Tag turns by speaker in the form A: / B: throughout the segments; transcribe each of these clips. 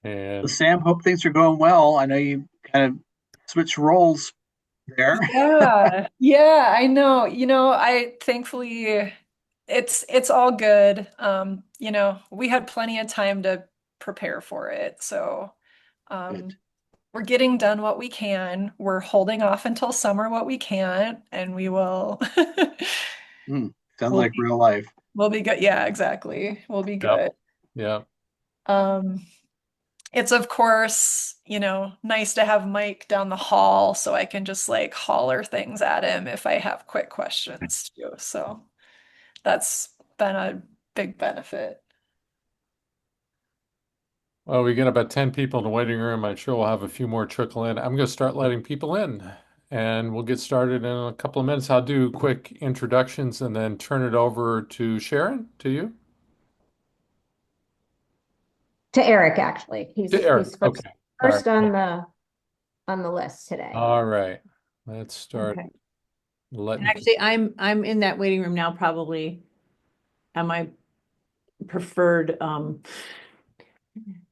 A: So
B: And
A: Sam, hope things are going well. I know you kind of switched roles there.
C: Yeah, yeah, I know. I thankfully it's all good. We had plenty of time to prepare for it. So,
A: Good.
C: um we're getting done what we can. We're holding off until summer what we can't, and we will
A: Hmm. Sounds
C: we'll
A: like
C: be
A: real life.
C: we'll be good. Yeah, exactly. We'll be
B: yep,
C: good.
B: yep.
C: Um It's of course, nice to have Mike down the hall so I can just like holler things at him if I have quick questions too. So that's been a big benefit.
B: Well, we get about 10 people in the waiting room. I'm sure we'll have a few more trickle in. I'm going to start letting people in and we'll get started in a couple of minutes. I'll do quick introductions and then turn it over to Sharon, to you,
D: To Eric, actually.
B: to Eric.
D: He's first
B: Okay. All right.
D: first on the list today.
B: All right. Let's start
E: Okay. And
B: letting people.
E: actually, I'm in that waiting room now, probably on my preferred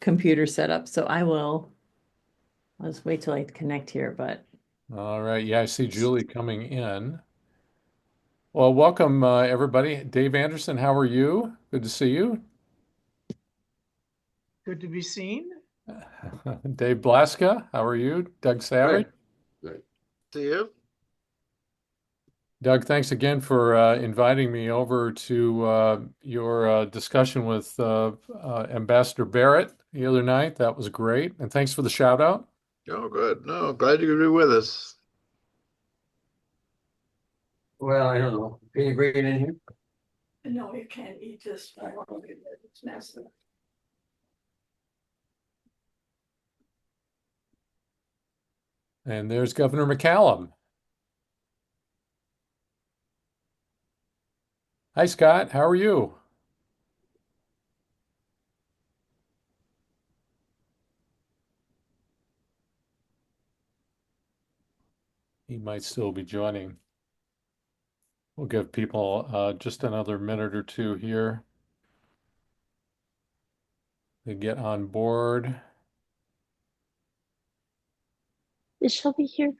E: computer setup. So I'll just wait till I connect here, but
B: All right. Yeah, I see Julie coming in. Well, welcome, everybody. Dave Anderson, how are you? Good to see you.
F: Good to be seen.
B: Dave Blaska, how are you? Doug Savage.
G: Good, good. See you.
B: Doug, thanks again for inviting me over to your discussion with Ambassador Barrett the other night. That was great. And thanks for the shout out.
G: Oh, good. No, glad you could be with us.
F: Well, I don't know. Can you bring it in here?
C: No, you can't eat this. I want to get it. It's massive.
B: And there's Governor McCallum. Hi, Scott. How are you? He might still be joining. We'll give people just another minute or two here to get on board.
H: Is Shelby here?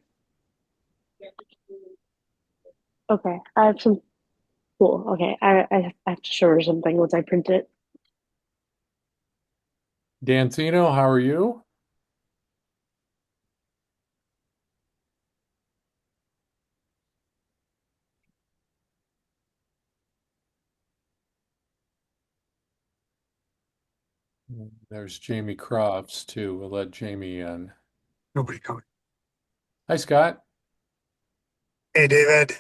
H: Okay, I have some. Cool. Okay, I have to show her something once I print it.
B: Dancino, how are you? There's Jamie Crofts too. We'll let Jamie in.
I: Nobody coming.
B: Hi, Scott.
I: Hey, David.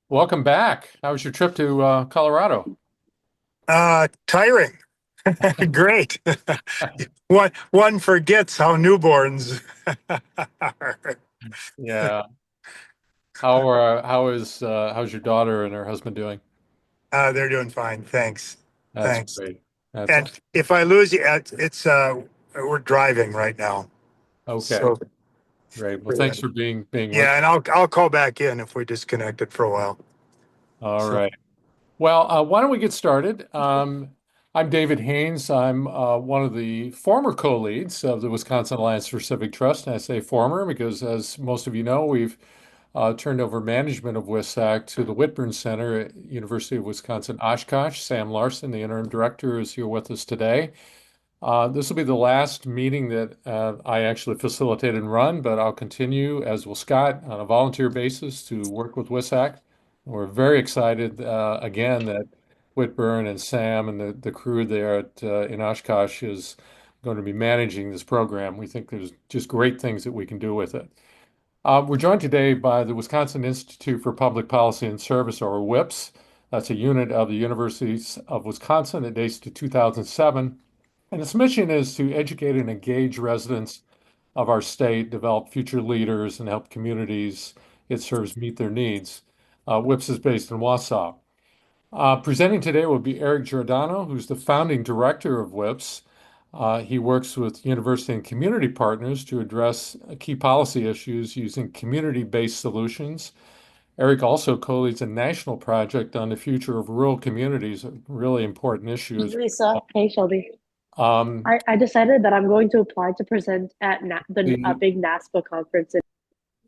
B: Welcome back. How was your trip to Colorado?
I: Tiring. Great. One forgets how newborns are.
B: Yeah. How's your daughter and her husband doing?
I: They're doing fine. Thanks.
B: That's
I: Thanks.
B: great. That's
I: And if I lose you, it's we're driving right now.
B: okay.
I: So
B: Great. Well, thanks for being with.
I: yeah, and I'll call back in if we disconnected for a while.
B: All
I: So
B: right. Well, why don't we get started? I'm David Haynes. I'm one of the former co-leads of the Wisconsin Alliance for Civic Trust. And I say former because, as most of you know, we've turned over management of WisACT to the Whitburn Center at University of Wisconsin Oshkosh. Sam Larson, the interim director, is here with us today. This will be the last meeting that I actually facilitate and run, but I'll continue, as will Scott, on a volunteer basis to work with WisACT. We're very excited again that Whitburn and Sam and the crew there in Oshkosh is going to be managing this program. We think there's just great things that we can do with it. We're joined today by the Wisconsin Institute for Public Policy and Service, or WIPS. That's a unit of the Universities of Wisconsin that dates to 2007. And its mission is to educate and engage residents of our state, develop future leaders, and help communities it serves meet their needs. WIPS is based in Wausau. Presenting today will be Eric Giordano, who's the founding director of WIPS. He works with university and community partners to address key policy issues using community-based solutions. Eric also co-leads a national project on the future of rural communities, a really important issue.
H: Lisa. Hey, Shelby. I decided that I'm going to apply to present at the big NASPA conference.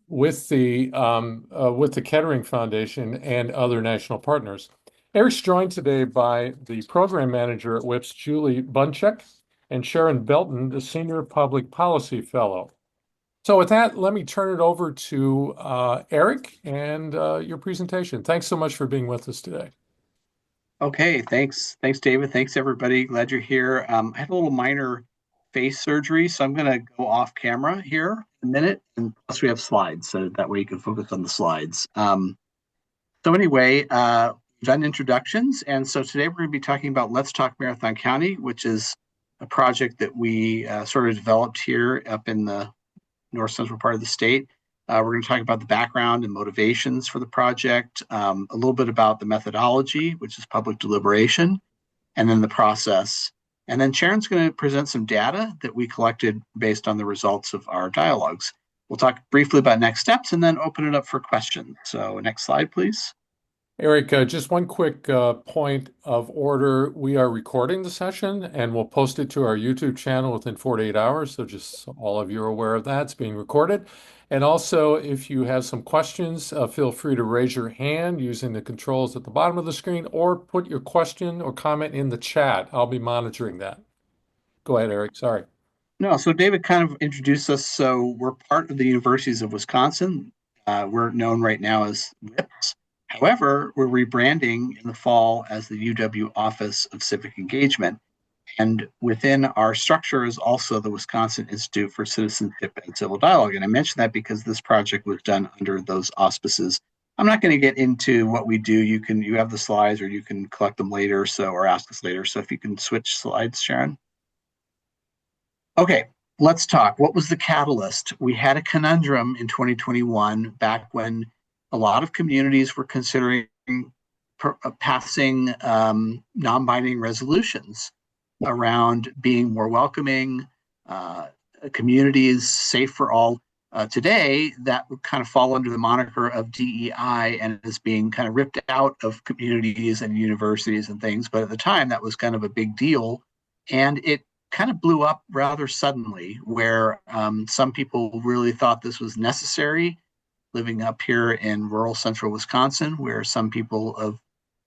B: With the Kettering Foundation and other national partners. Eric's joined today by the program manager at WIP's, Julie Bunchek, and Sharon Belton, the Senior Public Policy Fellow. So with that, let me turn it over to Eric and your presentation. Thanks so much for being with us today.
A: Okay, thanks. Thanks, David. Thanks, everybody. Glad you're here. I had a little minor face surgery, so I'm going to go off camera here in a minute. And plus, we have slides, so that way you can focus on the slides. So anyway, we've done introductions. And so today we're going to be talking about Let's Talk Marathon County, which is a project that we sort of developed here up in the north central part of the state. We're going to talk about the background and motivations for the project, a little bit about the methodology, which is public deliberation, and then the process. And then Sharon's going to present some data that we collected based on the results of our dialogues. We'll talk briefly about next steps and then open it up for questions. So next slide, please.
B: Eric, just one quick point of order. We are recording the session and we'll post it to our YouTube channel within 48 hours. So just so all of you are aware of that, it's being recorded. And also, if you have some questions, feel free to raise your hand using the controls at the bottom of the screen or put your question or comment in the chat. I'll be monitoring that. Go ahead, Eric. Sorry.
A: No, so David kind of introduced us. So we're part of the Universities of Wisconsin. We're known right now as WIPS. However, we're rebranding in the fall as the UW Office of Civic Engagement. And within our structure is also the Wisconsin Institute for Citizenship and Civil Dialogue. And I mention that because this project was done under those auspices. I'm not going to get into what we do. You have the slides, or you can collect them later, or ask us later. So if you can switch slides, Sharon. Okay, let's talk. What was the catalyst? We had a conundrum in 2021, back when a lot of communities were considering passing non-binding resolutions around being more welcoming, communities safe for all. Today, that would kind of fall under the moniker of DEI and is being kind of ripped out of communities and universities and things. But at the time, that was kind of a big deal. And it kind of blew up rather suddenly, where some people really thought this was necessary, living up here in rural central Wisconsin, where some people of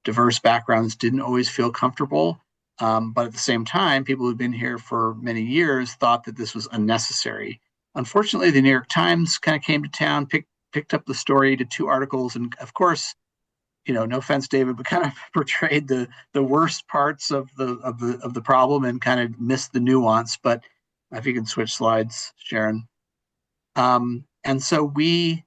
A: diverse backgrounds didn't always feel comfortable. But at the same time, people who've been here for many years thought that this was unnecessary. Unfortunately, the New York Times kind of came to town, picked up the story, did 2 articles, and of course, no offense, David, but kind of portrayed the worst parts of the problem and kind of missed the nuance. But if you can switch slides, Sharon. And so we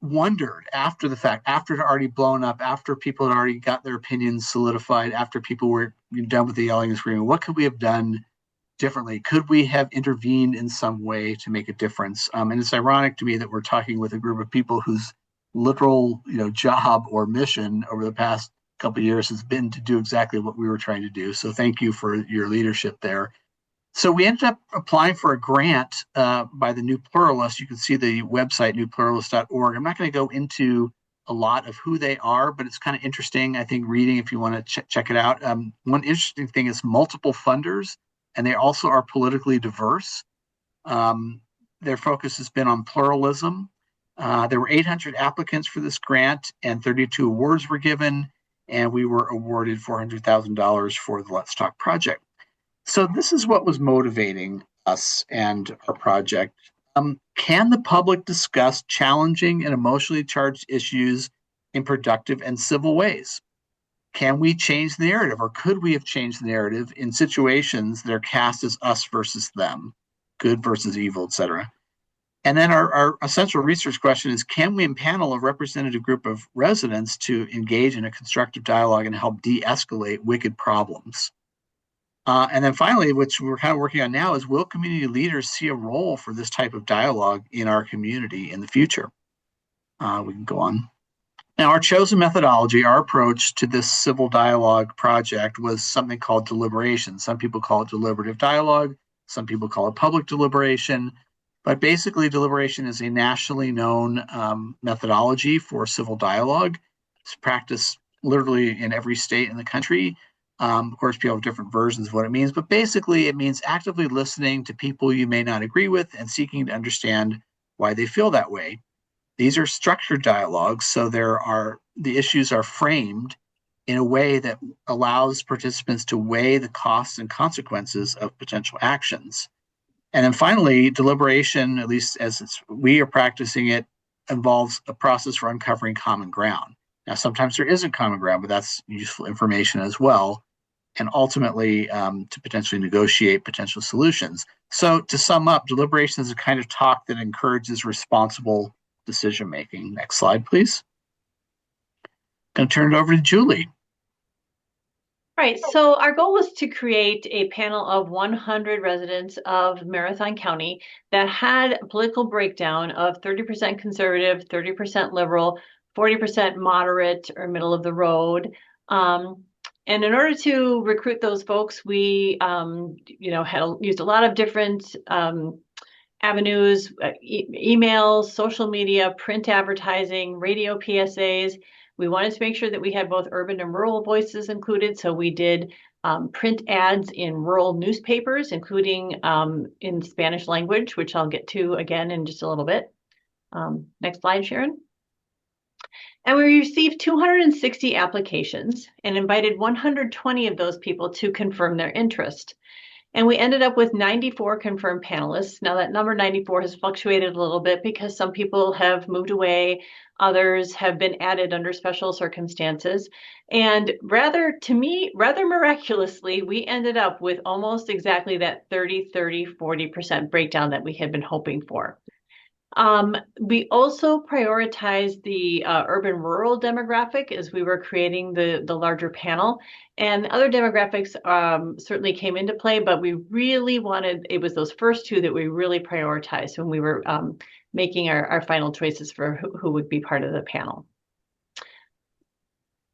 A: wondered after the fact, after it had already blown up, after people had already got their opinions solidified, after people were done with the yelling and screaming, what could we have done differently? Could we have intervened in some way to make a difference? And it's ironic to me that we're talking with a group of people whose literal, job or mission over the past couple of years has been to do exactly what we were trying to do. So thank you for your leadership there. So we ended up applying for a grant by the New Pluralist. You can see the website, newpluralist.org. I'm not going to go into a lot of who they are, but it's kind of interesting, I think, reading if you want to check it out. One interesting thing is multiple funders, and they also are politically diverse. Their focus has been on pluralism. There were 800 applicants for this grant, and 32 awards were given, and we were awarded $400,000 for the Let's Talk project. So this is what was motivating us and our project. Can the public discuss challenging and emotionally charged issues in productive and civil ways? Can we change the narrative, or could we have changed the narrative in situations that are cast as us versus them, good versus evil, etc.? And then our essential research question is, can we impanel a representative group of residents to engage in a constructive dialogue and help de-escalate wicked problems? And then finally, which we're kind of working on now, is will community leaders see a role for this type of dialogue in our community in the future? We can go on. Now, our chosen methodology, our approach to this civil dialogue project was something called deliberation. Some people call it deliberative dialogue. Some people call it public deliberation. But basically, deliberation is a nationally known methodology for civil dialogue. It's practiced literally in every state in the country. Of course, people have different versions of what it means, but basically it means actively listening to people you may not agree with and seeking to understand why they feel that way. These are structured dialogues, so the issues are framed in a way that allows participants to weigh the costs and consequences of potential actions. And then finally, deliberation, at least as we are practicing it, involves a process for uncovering common ground. Now, sometimes there isn't common ground, but that's useful information as well, and ultimately to potentially negotiate potential solutions. So to sum up, deliberation is a kind of talk that encourages responsible decision-making. Next slide, please. Going to turn it over to Julie.
E: Right, so our goal was to create a panel of 100 residents of Marathon County that had a political breakdown of 30% conservative, 30% liberal, 40% moderate or middle of the road. And in order to recruit those folks, we used a lot of different avenues, emails, social media, print advertising, radio PSAs. We wanted to make sure that we had both urban and rural voices included. So we did print ads in rural newspapers, including in Spanish language, which I'll get to again in just a little bit. Next slide, Sharon. And we received 260 applications and invited 120 of those people to confirm their interest. And we ended up with 94 confirmed panelists. Now that number 94 has fluctuated a little bit because some people have moved away, others have been added under special circumstances. And rather miraculously, we ended up with almost exactly that 40% breakdown that we had been hoping for. We also prioritized the urban-rural demographic as we were creating the larger panel. And other demographics certainly came into play, but we really it was those first two that we really prioritized when we were making our final choices for who would be part of the panel.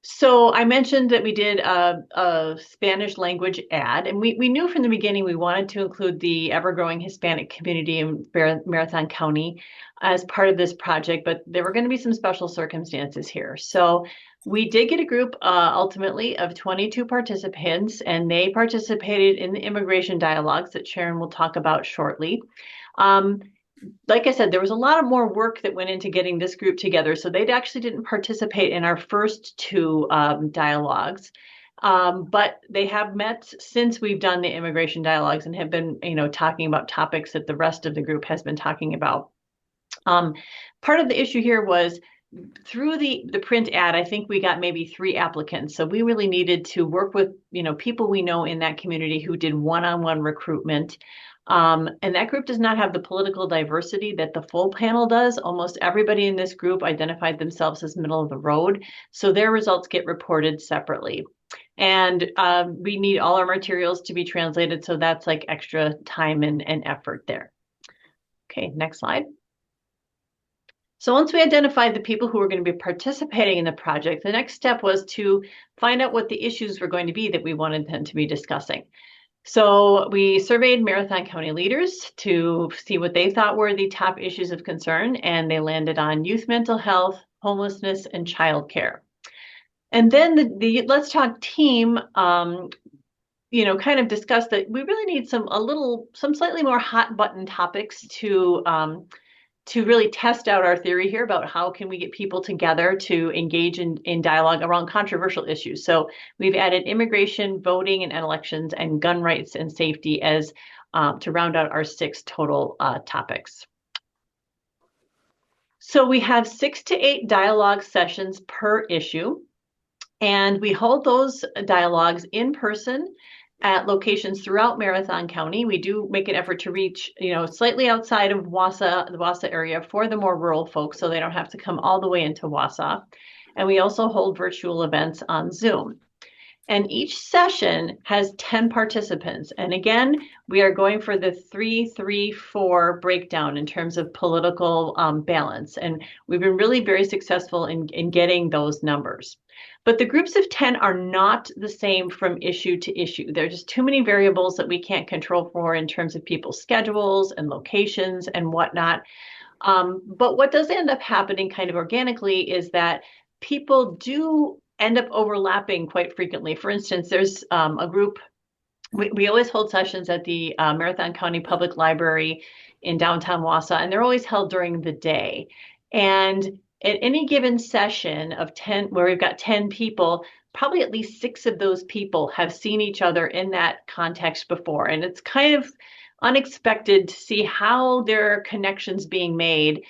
E: So I mentioned that we did a Spanish language ad, and we knew from the beginning we wanted to include the ever-growing Hispanic community in Marathon County as part of this project, but there were going to be some special circumstances here. So we did get a group ultimately of 22 participants, and they participated in the immigration dialogues that Sharon will talk about shortly. Like I said, there was a lot of more work that went into getting this group together. So they actually didn't participate in our first two dialogues, but they have met since we've done the immigration dialogues and have been, talking about topics that the rest of the group has been talking about. Part of the issue here was through the print ad, I think we got maybe 3 applicants. So we really needed to work with, people we know in that community who did one-on-one recruitment. And that group does not have the political diversity that the full panel does. Almost everybody in this group identified themselves as middle of the road. So their results get reported separately. And we need all our materials to be translated. So that's like extra time and effort there. Okay, next slide. So once we identified the people who were going to be participating in the project, the next step was to find out what the issues were going to be that we wanted them to be discussing. So we surveyed Marathon County leaders to see what they thought were the top issues of concern, and they landed on youth mental health, homelessness, and childcare. And then the Let's Talk team, kind of discussed that we really need some slightly more hot button topics to really test out our theory here about how can we get people together to engage in dialogue around controversial issues. So we've added immigration, voting and elections, and gun rights and safety as to round out our 6 total topics. So we have 6 to 8 dialogue sessions per issue, and we hold those dialogues in person at locations throughout Marathon County. We do make an effort to reach, slightly outside of the Wausau area for the more rural folks, so they don't have to come all the way into Wausau. And we also hold virtual events on Zoom. And each session has 10 participants. And again, we are going for the 3-3-4 breakdown in terms of political balance. And we've been really very successful in getting those numbers. But the groups of 10 are not the same from issue to issue. There are just too many variables that we can't control for in terms of people's schedules and locations and whatnot. But what does end up happening kind of organically is that people do end up overlapping quite frequently. For instance, there's a group, we always hold sessions at the Marathon County Public Library in downtown Wausau, and they're always held during the day. And at any given session of 10, where we've got 10 people, probably at least 6 of those people have seen each other in that context before. And it's kind of unexpected to see how there are connections being made,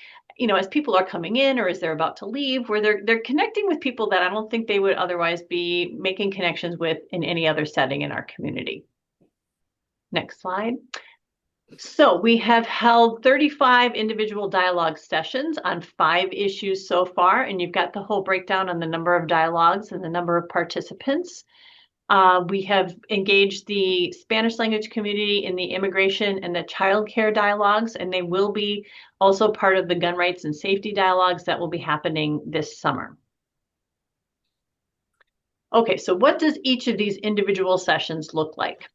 E: as people are coming in or as they're about to leave, where they're connecting with people that I don't think they would otherwise be making connections with in any other setting in our community. Next slide. So we have held 35 individual dialogue sessions on 5 issues so far, and you've got the whole breakdown on the number of dialogues and the number of participants. We have engaged the Spanish language community in the immigration and the child care dialogues, and they will be also part of the gun rights and safety dialogues that will be happening this summer. Okay, so what does each of these individual sessions look like?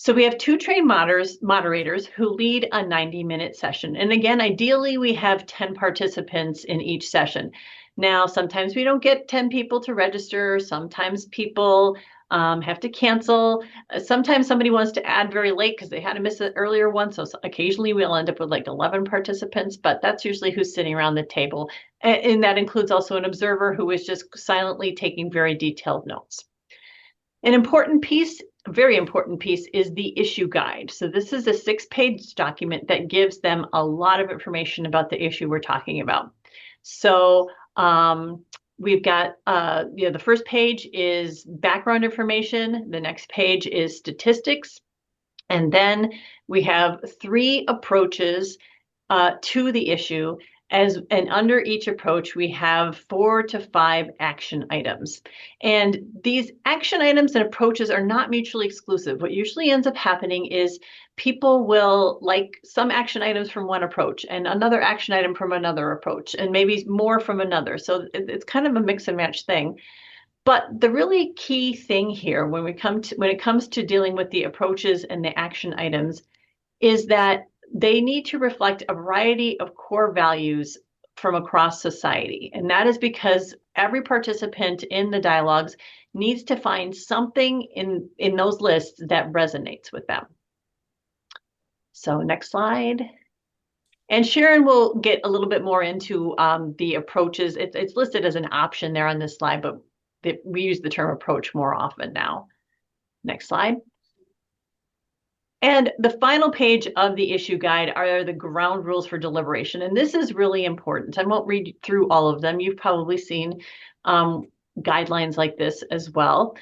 E: So we have 2 trained moderators who lead a 90-minute session. And again, ideally, we have 10 participants in each session. Now, sometimes we don't get 10 people to register. Sometimes people have to cancel. Sometimes somebody wants to add very late because they had to miss an earlier one. So occasionally we'll end up with like 11 participants, but that's usually who's sitting around the table. And that includes also an observer who is just silently taking very detailed notes. An important piece, a very important piece, is the issue guide. So this is a 6-page document that gives them a lot of information about the issue we're talking about. So we've got, the first page is background information. The next page is statistics. And then we have 3 approaches to the issue. And under each approach, we have 4 to 5 action items. And these action items and approaches are not mutually exclusive. What usually ends up happening is people will like some action items from one approach and another action item from another approach, and maybe more from another. So it's kind of a mix and match thing. But the really key thing here when it comes to dealing with the approaches and the action items is that they need to reflect a variety of core values from across society. And that is because every participant in the dialogues needs to find something in those lists that resonates with them. So next slide. And Sharon will get a little bit more into the approaches. It's listed as an option there on this slide, but we use the term approach more often now. Next slide. And the final page of the issue guide are the ground rules for deliberation. And this is really important. I won't read through all of them. You've probably seen guidelines like this as well.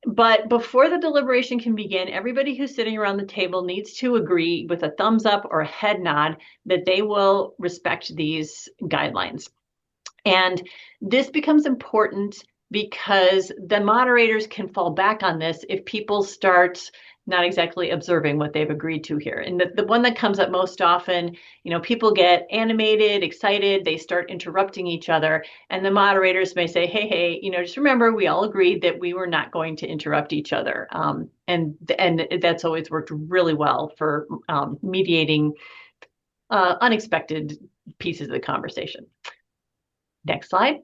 E: But before the deliberation can begin, everybody who's sitting around the table needs to agree with a thumbs up or a head nod that they will respect these guidelines. And this becomes important because the moderators can fall back on this if people start not exactly observing what they've agreed to here. And the one that comes up most often, people get animated, excited, they start interrupting each other, and the moderators may say, hey, just remember, we all agreed that we were not going to interrupt each other. And that's always worked really well for mediating unexpected pieces of the conversation. Next slide.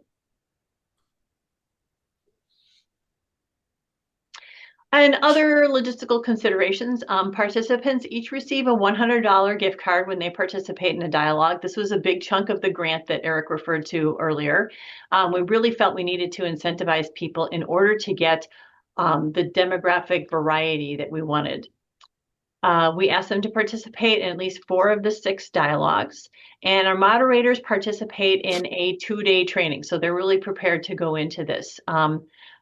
E: And other logistical considerations, participants each receive a $100 gift card when they participate in a dialogue. This was a big chunk of the grant that Eric referred to earlier. We really felt we needed to incentivize people in order to get the demographic variety that we wanted. We asked them to participate in at least 4 of the 6 dialogues, and our moderators participate in a 2-day training. So they're really prepared to go into this.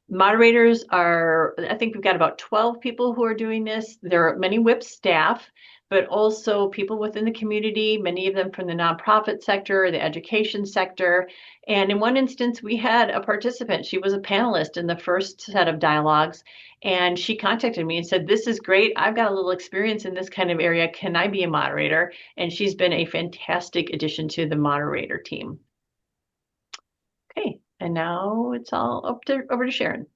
E: Moderators are, I think we've got about 12 people who are doing this. There are many WIP staff, but also people within the community, many of them from the nonprofit sector, the education sector. And in one instance, we had a participant. She was a panelist in the first set of dialogues, and she contacted me and said, this is great. I've got a little experience in this kind of area. Can I be a moderator? And she's been a fantastic addition to the moderator team. Okay. And now it's all over to Sharon.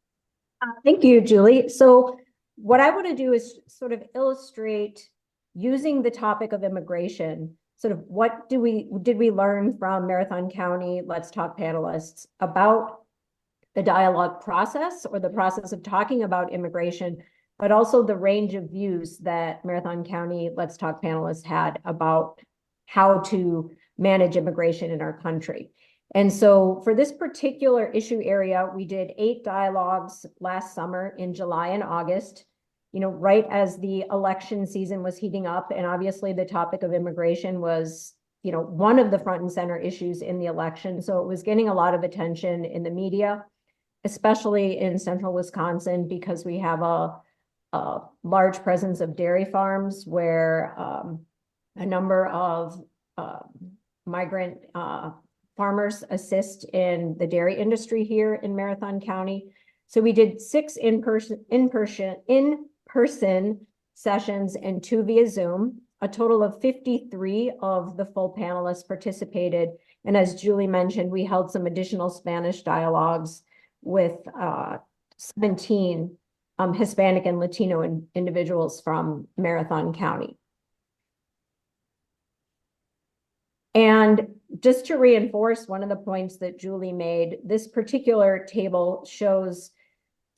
D: Thank you, Julie. So what I want to do is sort of illustrate using the topic of immigration, sort of what did we learn from Marathon County Let's Talk panelists about the dialogue process or the process of talking about immigration, but also the range of views that Marathon County Let's Talk panelists had about how to manage immigration in our country. And so for this particular issue area, we did 8 dialogues last summer in July and August, right as the election season was heating up. And obviously the topic of immigration was, one of the front and center issues in the election. So it was getting a lot of attention in the media, especially in central Wisconsin, because we have a large presence of dairy farms where a number of migrant farmers assist in the dairy industry here in Marathon County. So we did 6 in-person sessions and 2 via Zoom. A total of 53 of the full panelists participated. And as Julie mentioned, we held some additional Spanish dialogues with 17 Hispanic and Latino individuals from Marathon County. And just to reinforce one of the points that Julie made, this particular table shows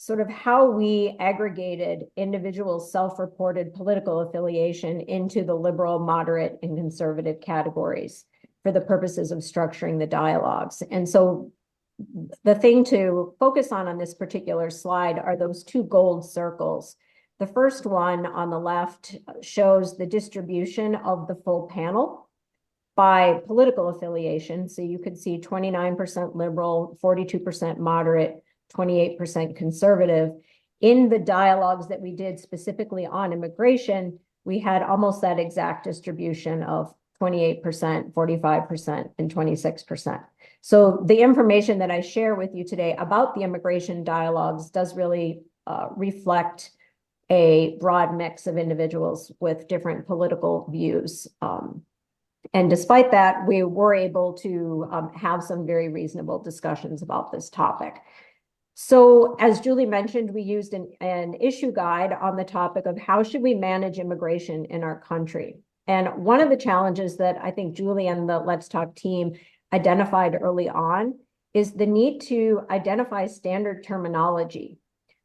D: sort of how we aggregated individuals' self-reported political affiliation into the liberal, moderate, and conservative categories for the purposes of structuring the dialogues. And so the thing to focus on this particular slide are those 2 gold circles. The first one on the left shows the distribution of the full panel by political affiliation. So you could see 29% liberal, 42% moderate, 28% conservative. In the dialogues that we did specifically on immigration, we had almost that exact distribution of 28%, 45%, and 26%. So the information that I share with you today about the immigration dialogues does really reflect a broad mix of individuals with different political views. And despite that, we were able to have some very reasonable discussions about this topic. So as Julie mentioned, we used an issue guide on the topic of how should we manage immigration in our country. And one of the challenges that I think Julie and the Let's Talk team identified early on is the need to identify standard terminology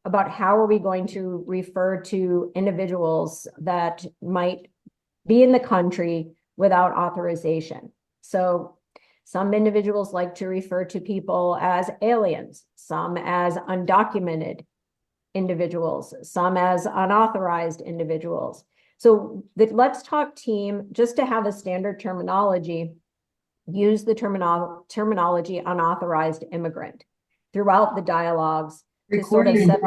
D: about how are we going to refer to individuals that might be in the country without authorization. So some individuals like to refer to people as aliens, some as undocumented individuals, some as unauthorized individuals. So the Let's Talk team, just to have a standard terminology, use the terminology unauthorized immigrant throughout the dialogues to sort of set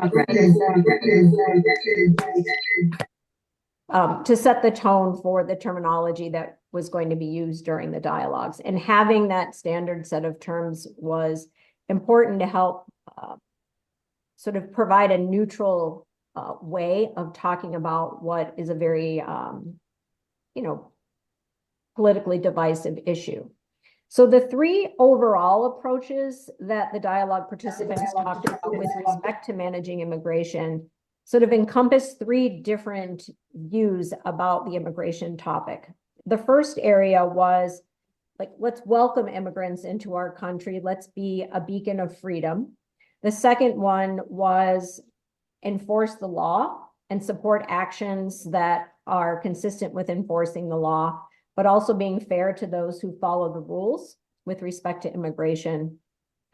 D: the tone for the terminology that was going to be used during the dialogues. And having that standard set of terms was important to help sort of provide a neutral way of talking about what is a very, politically divisive issue. So the 3 overall approaches that the dialogue participants talked about with respect to managing immigration sort of encompass 3 different views about the immigration topic. The first area was like, let's welcome immigrants into our country. Let's be a beacon of freedom. The second one was enforce the law and support actions that are consistent with enforcing the law, but also being fair to those who follow the rules with respect to immigration.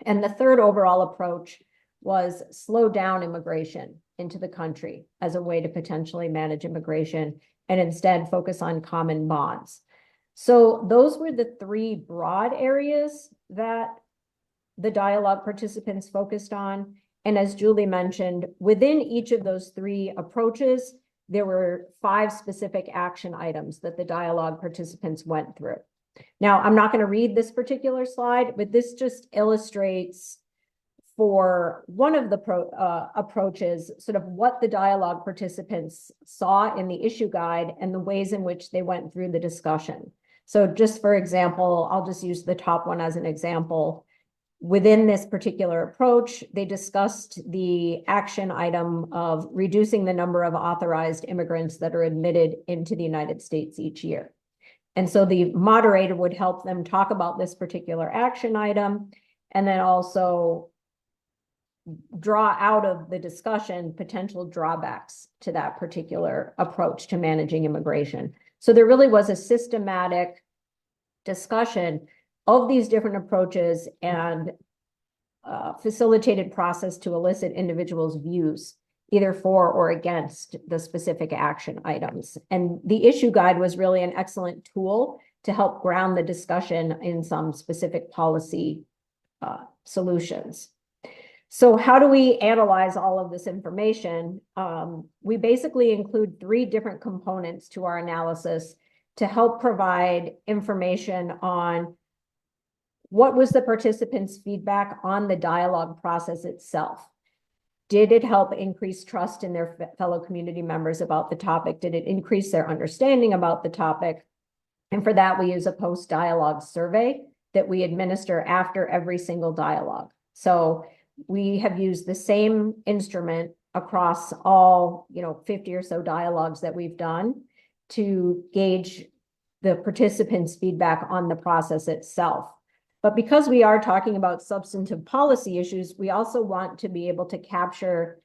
D: And the third overall approach was slow down immigration into the country as a way to potentially manage immigration and instead focus on common bonds. So those were the 3 broad areas that the dialogue participants focused on. And as Julie mentioned, within each of those 3 approaches, there were 5 specific action items that the dialogue participants went through. Now, I'm not going to read this particular slide, but this just illustrates for one of the approaches, sort of what the dialogue participants saw in the issue guide and the ways in which they went through the discussion. So just for example, I'll just use the top one as an example. Within this particular approach, they discussed the action item of reducing the number of authorized immigrants that are admitted into the United States each year. And so the moderator would help them talk about this particular action item and then also draw out of the discussion potential drawbacks to that particular approach to managing immigration. So there really was a systematic discussion of these different approaches and facilitated process to elicit individuals' views, either for or against the specific action items. And the issue guide was really an excellent tool to help ground the discussion in some specific policy solutions. So how do we analyze all of this information? We basically include 3 different components to our analysis to help provide information on what was the participants' feedback on the dialogue process itself. Did it help increase trust in their fellow community members about the topic? Did it increase their understanding about the topic? And for that, we use a post-dialogue survey that we administer after every single dialogue. So we have used the same instrument across all, 50 or so dialogues that we've done to gauge the participants' feedback on the process itself. But because we are talking about substantive policy issues, we also want to be able to capture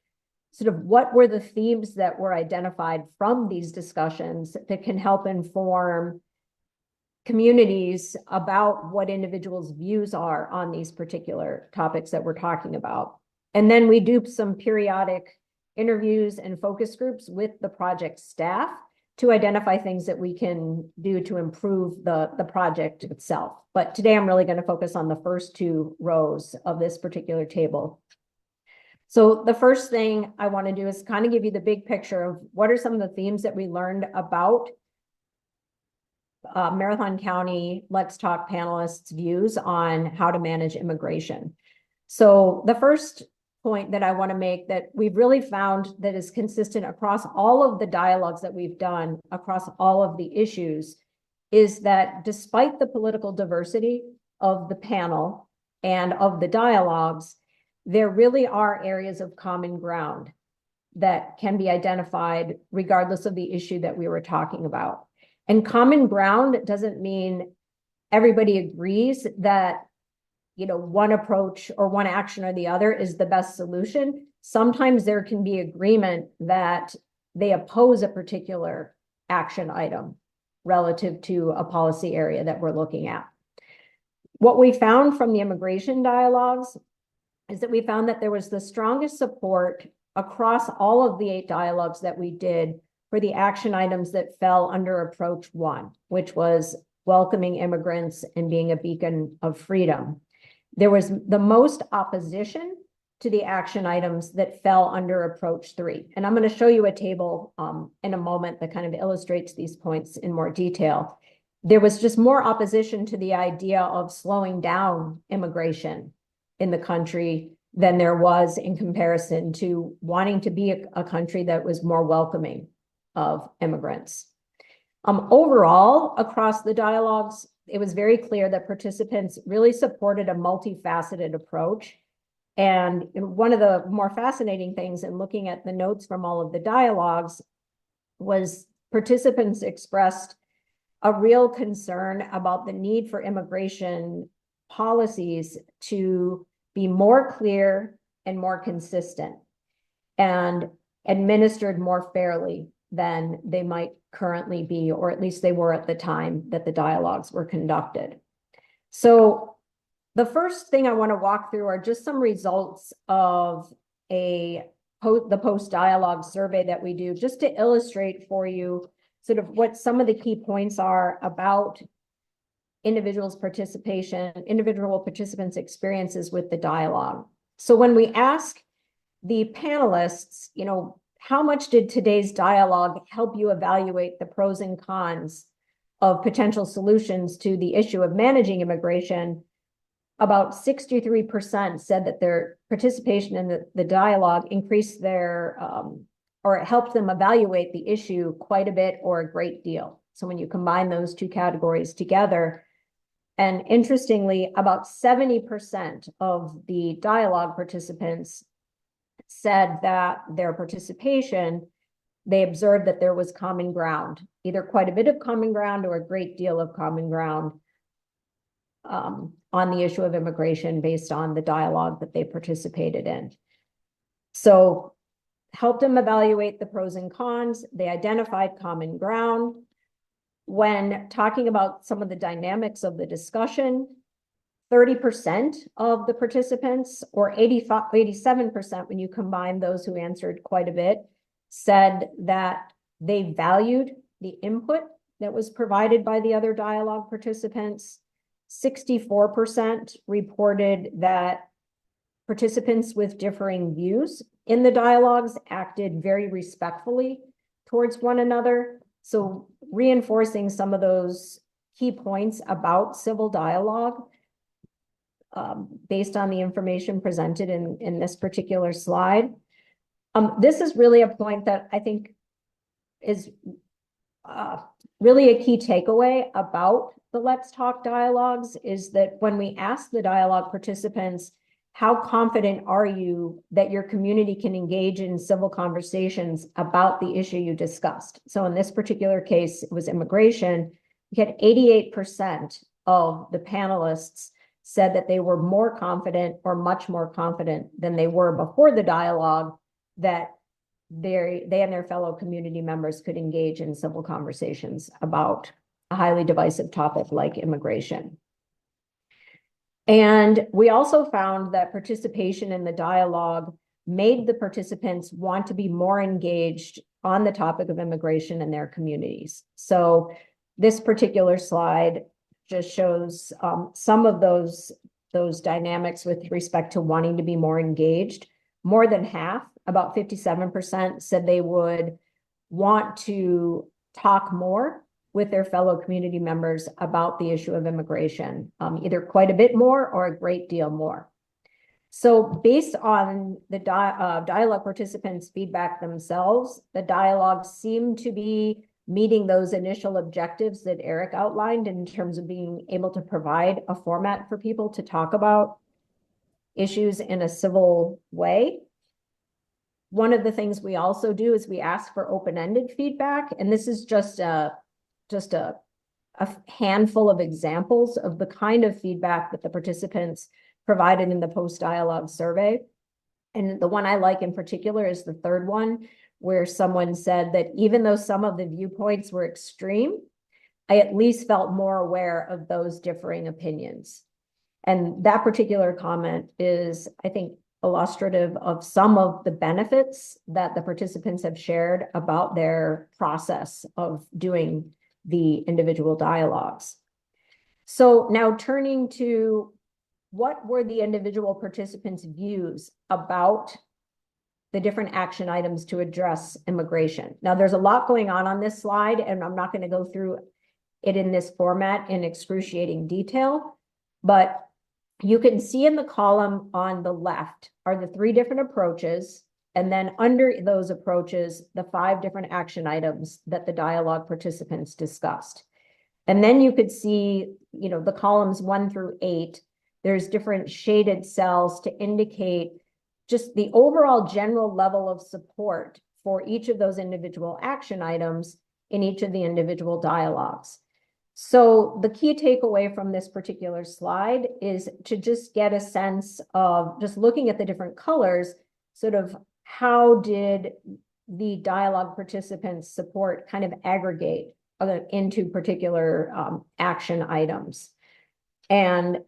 D: sort of what were the themes that were identified from these discussions that can help inform communities about what individuals' views are on these particular topics that we're talking about. And then we do some periodic interviews and focus groups with the project staff to identify things that we can do to improve the project itself. But today I'm really going to focus on the first 2 rows of this particular table. So the first thing I want to do is kind of give you the big picture of what are some of the themes that we learned about Marathon County Let's Talk panelists' views on how to manage immigration. So the first point that I want to make that we've really found that is consistent across all of the dialogues that we've done across all of the issues is that despite the political diversity of the panel and of the dialogues, there really are areas of common ground that can be identified regardless of the issue that we were talking about. And common ground doesn't mean everybody agrees that, one approach or one action or the other is the best solution. Sometimes there can be agreement that they oppose a particular action item relative to a policy area that we're looking at. What we found from the immigration dialogues is that we found that there was the strongest support across all of the 8 dialogues that we did for the action items that fell under approach 1, which was welcoming immigrants and being a beacon of freedom. There was the most opposition to the action items that fell under approach 3. And I'm going to show you a table in a moment that kind of illustrates these points in more detail. There was just more opposition to the idea of slowing down immigration in the country than there was in comparison to wanting to be a country that was more welcoming of immigrants. Overall, across the dialogues, it was very clear that participants really supported a multifaceted approach. And one of the more fascinating things in looking at the notes from all of the dialogues was participants expressed a real concern about the need for immigration policies to be more clear and more consistent and administered more fairly than they might currently be, or at least they were at the time that the dialogues were conducted. So the first thing I want to walk through are just some results of the post-dialogue survey that we do, just to illustrate for you sort of what some of the key points are about individual participants' experiences with the dialogue. So when we ask the panelists, how much did today's dialogue help you evaluate the pros and cons of potential solutions to the issue of managing immigration? About 63% said that their participation in the dialogue increased their, or it helped them evaluate the issue quite a bit or a great deal. So when you combine those 2 categories together, and interestingly, about 70% of the dialogue participants said that their participation, they observed that there was common ground, either quite a bit of common ground or a great deal of common ground on the issue of immigration based on the dialogue that they participated in. So helped them evaluate the pros and cons. They identified common ground. When talking about some of the dynamics of the discussion, 30% of the participants, or 87% when you combine those who answered quite a bit, said that they valued the input that was provided by the other dialogue participants. 64% reported that participants with differing views in the dialogues acted very respectfully towards one another. So reinforcing some of those key points about civil dialogue based on the information presented in this particular slide. This is really a point that I think is really a key takeaway about the Let's Talk dialogues, is that when we ask the dialogue participants, how confident are you that your community can engage in civil conversations about the issue you discussed? So in this particular case, it was immigration. We had 88% of the panelists said that they were more confident or much more confident than they were before the dialogue that they and their fellow community members could engage in civil conversations about a highly divisive topic like immigration. And we also found that participation in the dialogue made the participants want to be more engaged on the topic of immigration in their communities. So this particular slide just shows some of those dynamics with respect to wanting to be more engaged. More than half, about 57%, said they would want to talk more with their fellow community members about the issue of immigration, either quite a bit more or a great deal more. So based on the dialogue participants' feedback themselves, the dialogue seemed to be meeting those initial objectives that Eric outlined in terms of being able to provide a format for people to talk about issues in a civil way. One of the things we also do is we ask for open-ended feedback, and this is just a handful of examples of the kind of feedback that the participants provided in the post-dialogue survey. And the one I like in particular is the third one, where someone said that even though some of the viewpoints were extreme, I at least felt more aware of those differing opinions. And that particular comment is, I think, illustrative of some of the benefits that the participants have shared about their process of doing the individual dialogues. So now turning to what were the individual participants' views about the different action items to address immigration. Now there's a lot going on this slide, and I'm not going to go through it in this format in excruciating detail, but you can see in the column on the left are the 3 different approaches, and then under those approaches, the 5 different action items that the dialogue participants discussed. And then you could see, the columns 1 through 8, there's different shaded cells to indicate just the overall general level of support for each of those individual action items in each of the individual dialogues. So the key takeaway from this particular slide is to just get a sense of, just looking at the different colors, sort of how did the dialogue participants' support kind of aggregate into particular action items. And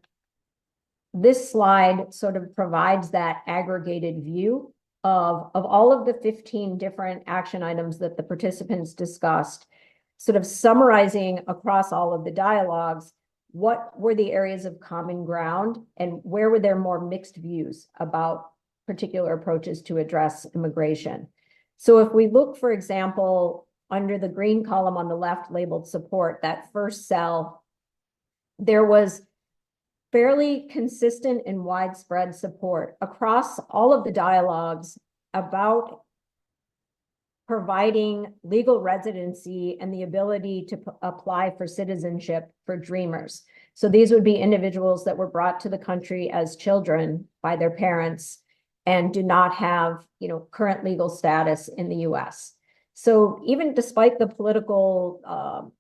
D: this slide sort of provides that aggregated view of all of the 15 different action items that the participants discussed, sort of summarizing across all of the dialogues, what were the areas of common ground and where were there more mixed views about particular approaches to address immigration. So if we look, for example, under the green column on the left labeled support, that first cell, there was fairly consistent and widespread support across all of the dialogues about providing legal residency and the ability to apply for citizenship for Dreamers. So these would be individuals that were brought to the country as children by their parents and do not have, current legal status in the US. So even despite the political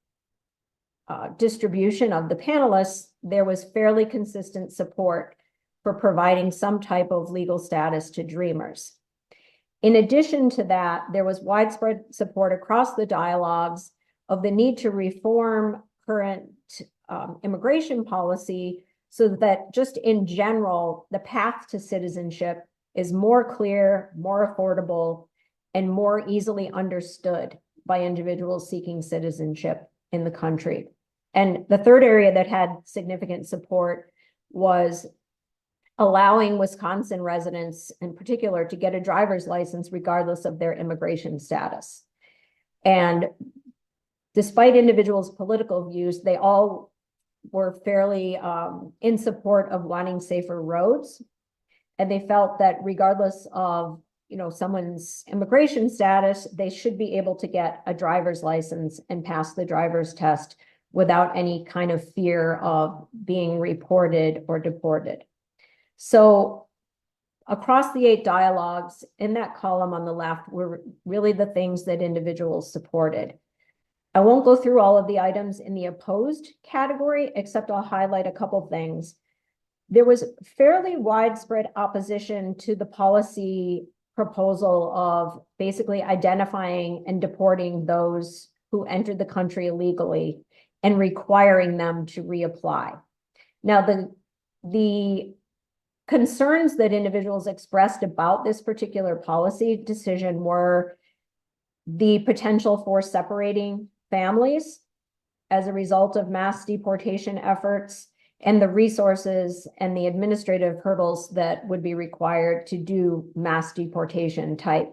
D: distribution of the panelists, there was fairly consistent support for providing some type of legal status to Dreamers. In addition to that, there was widespread support across the dialogues of the need to reform current immigration policy so that just in general, the path to citizenship is more clear, more affordable, and more easily understood by individuals seeking citizenship in the country. And the third area that had significant support was allowing Wisconsin residents in particular to get a driver's license regardless of their immigration status. And despite individuals' political views, they all were fairly in support of wanting safer roads. And they felt that regardless of someone's immigration status, they should be able to get a driver's license and pass the driver's test without any kind of fear of being reported or deported. So across the 8 dialogues, in that column on the left were really the things that individuals supported. I won't go through all of the items in the opposed category, except I'll highlight a couple things. There was fairly widespread opposition to the policy proposal of basically identifying and deporting those who entered the country illegally and requiring them to reapply. Now, the concerns that individuals expressed about this particular policy decision were the potential for separating families as a result of mass deportation efforts and the resources and the administrative hurdles that would be required to do mass deportation type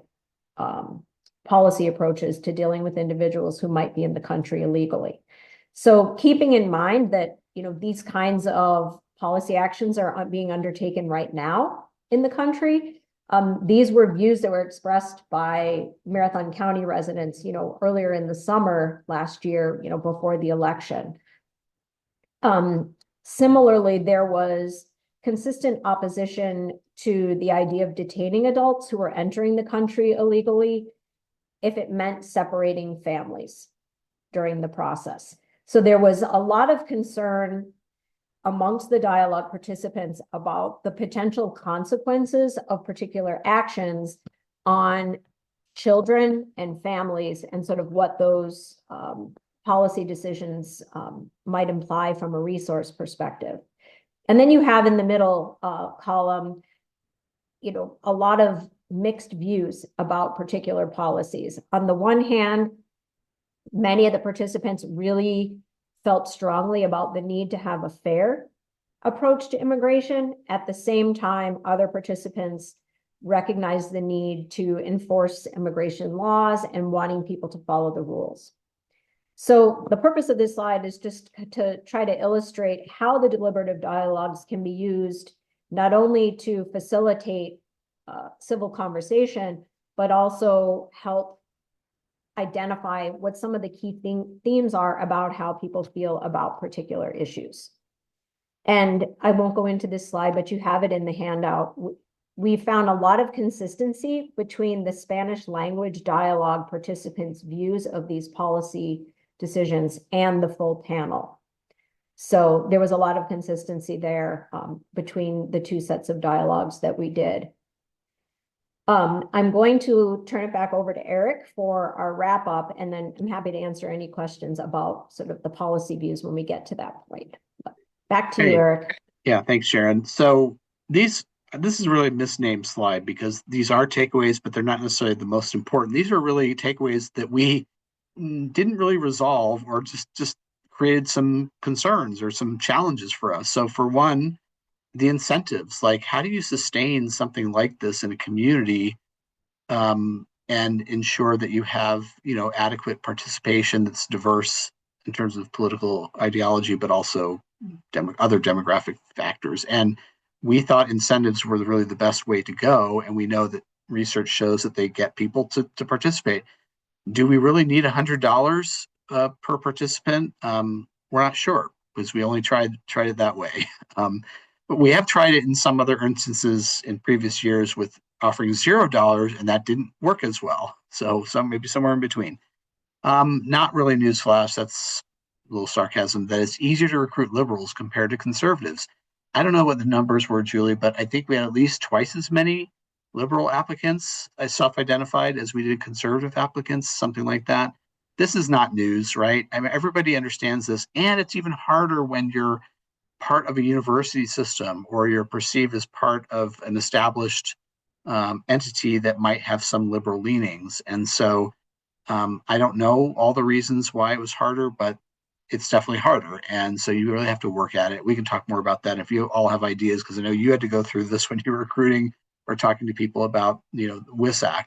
D: policy approaches to dealing with individuals who might be in the country illegally. So keeping in mind that these kinds of policy actions are being undertaken right now in the country, these were views that were expressed by Marathon County residents, earlier in the summer last year, before the election. Similarly, there was consistent opposition to the idea of detaining adults who were entering the country illegally if it meant separating families during the process. So there was a lot of concern amongst the dialogue participants about the potential consequences of particular actions on children and families and sort of what those policy decisions might imply from a resource perspective. And then you have in the middle column, a lot of mixed views about particular policies. On the one hand, many of the participants really felt strongly about the need to have a fair approach to immigration. At the same time, other participants recognized the need to enforce immigration laws and wanting people to follow the rules. So the purpose of this slide is just to try to illustrate how the deliberative dialogues can be used not only to facilitate civil conversation, but also help identify what some of the key themes are about how people feel about particular issues. And I won't go into this slide, but you have it in the handout. We found a lot of consistency between the Spanish language dialogue participants' views of these policy decisions and the full panel. So there was a lot of consistency there between the 2 sets of dialogues that we did. I'm going to turn it back over to Eric for our wrap up, and then I'm happy to answer any questions about sort of the policy views when we get to that point. Back to you, Eric.
A: Yeah, thanks, Sharon. So this is really a misnamed slide because these are takeaways, but they're not necessarily the most important. These are really takeaways that we didn't really resolve or just created some concerns or some challenges for us. So for one, the incentives, like how do you sustain something like this in a community and ensure that you have, adequate participation that's diverse in terms of political ideology, but also other demographic factors. And we thought incentives were really the best way to go. And we know that research shows that they get people to participate. Do we really need $100 per participant? We're not sure because we only tried it that way. But we have tried it in some other instances in previous years with offering $0, and that didn't work as well. So maybe somewhere in between. Not really newsflash. That's a little sarcasm. That it's easier to recruit liberals compared to conservatives. I don't know what the numbers were, Julie, but I think we had at least twice as many liberal applicants self-identified as we did conservative applicants, something like that. This is not news, right? I mean, everybody understands this, and it's even harder when you're part of a university system or you're perceived as part of an established entity that might have some liberal leanings. And so I don't know all the reasons why it was harder, but it's definitely harder. And so you really have to work at it. We can talk more about that if you all have ideas, because I know you had to go through this when you were recruiting or talking to people about, WisACT.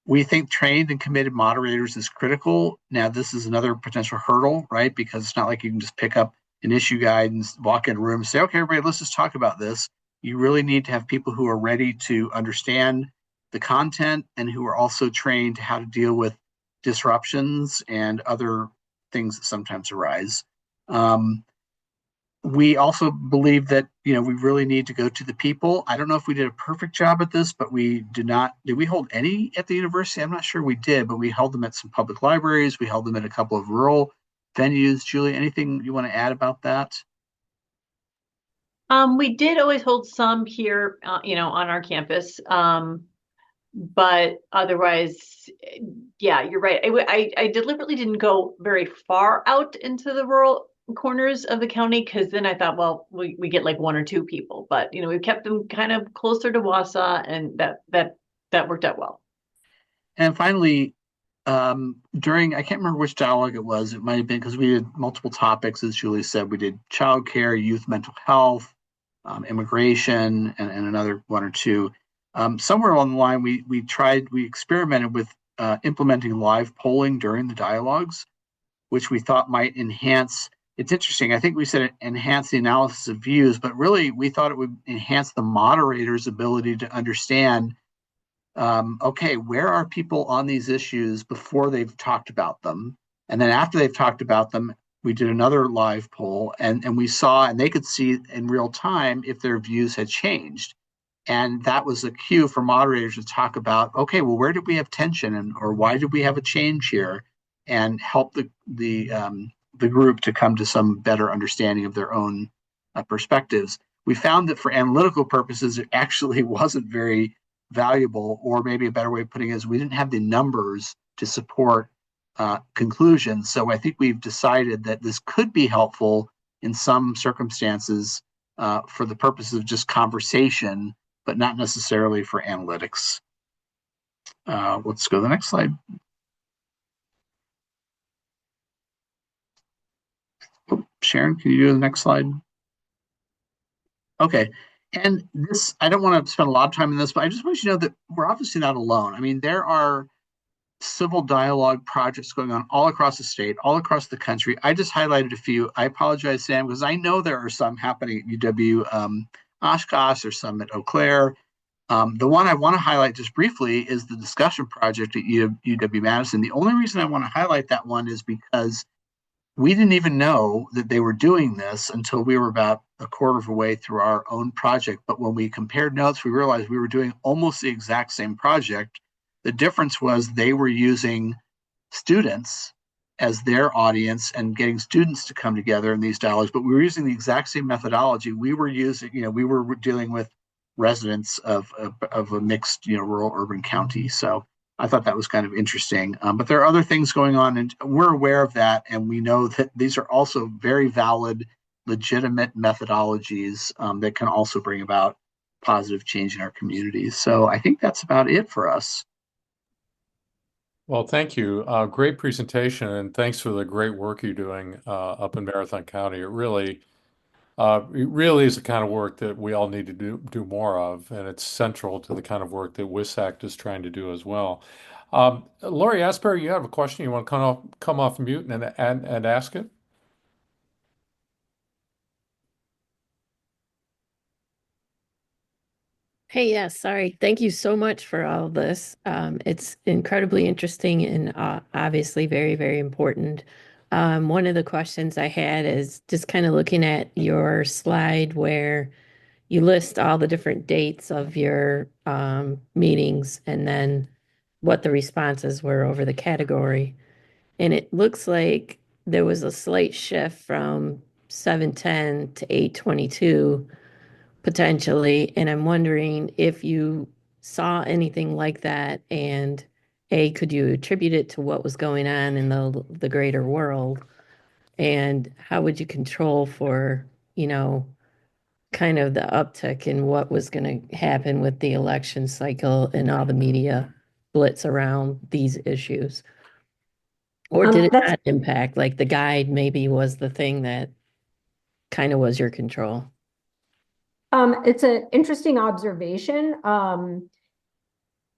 A: We think trained and committed moderators is critical. Now, this is another potential hurdle, right? Because it's not like you can just pick up an issue guide and walk in a room and say, okay, everybody, let's just talk about this. You really need to have people who are ready to understand the content and who are also trained how to deal with disruptions and other things that sometimes arise. We also believe that, we really need to go to the people. I don't know if we did a perfect job at this, but we did not. Did we hold any at the university? I'm not sure we did, but we held them at some public libraries. We held them at a couple of rural venues. Julie, anything you want to add about that?
E: We did always hold some here, on our campus. But otherwise, yeah, you're right. I deliberately didn't go very far out into the rural corners of the county, because then I thought, well, we get like one or two people, but we kept them kind of closer to Wausau, and that worked out well.
A: And finally, during, I can't remember which dialogue it was. It might have been because we did multiple topics, as Julie said. We did childcare, youth mental health, immigration, and another one or two. Somewhere along the line, we experimented with implementing live polling during the dialogues, which we thought might enhance. It's interesting. I think we said it enhance the analysis of views, but really we thought it would enhance the moderator's ability to understand, okay, where are people on these issues before they've talked about them? And then after they've talked about them, we did another live poll, and we saw, and they could see in real time if their views had changed. And that was a cue for moderators to talk about, okay, well, where did we have tension, or why did we have a change here, and help the group to come to some better understanding of their own perspectives. We found that for analytical purposes, it actually wasn't very valuable, or maybe a better way of putting it is we didn't have the numbers to support conclusions. So I think we've decided that this could be helpful in some circumstances for the purposes of just conversation, but not necessarily for analytics. Let's go to the next slide. Sharon, can you do the next slide? Okay. And this, I don't want to spend a lot of time on this, but I just want you to know that we're obviously not alone. I mean, there are civil dialogue projects going on all across the state, all across the country. I just highlighted a few. I apologize, Sam, because I know there are some happening at UW Oshkosh, or some at Eau Claire. The one I want to highlight just briefly is the discussion project at UW-Madison. The only reason I want to highlight that one is because we didn't even know that they were doing this until we were about a quarter of a way through our own project. But when we compared notes, we realized we were doing almost the exact same project. The difference was they were using students as their audience and getting students to come together in these dialogues, but we were using the exact same methodology. We were using, we were dealing with residents of a mixed, rural urban county. So I thought that was kind of interesting. But there are other things going on, and we're aware of that. And we know that these are also very valid, legitimate methodologies that can also bring about positive change in our communities. So I think that's about it for us.
B: Well, thank you. Great presentation, and thanks for the great work you're doing up in Marathon County. It really is the kind of work that we all need to do more of, and it's central to the kind of work that WisACT is trying to do as well. Lori Asbury, you have a question. You want to come off mute and ask it?
J: Hey, yes, sorry. Thank you so much for all of this. It's incredibly interesting and obviously very, very important. One of the questions I had is just kind of looking at your slide where you list all the different dates of your meetings and then what the responses were over the category. And it looks like there was a slight shift from 710 to 822, potentially, and I'm wondering if you saw anything like that, and could you attribute it to what was going on in the greater world, and how would you control for, kind of the uptick in what was going to happen with the election cycle and all the media blitz around these issues? Or did it
D: That's
J: not impact? Like the guide maybe was the thing that kind of was your control.
D: it's an interesting observation.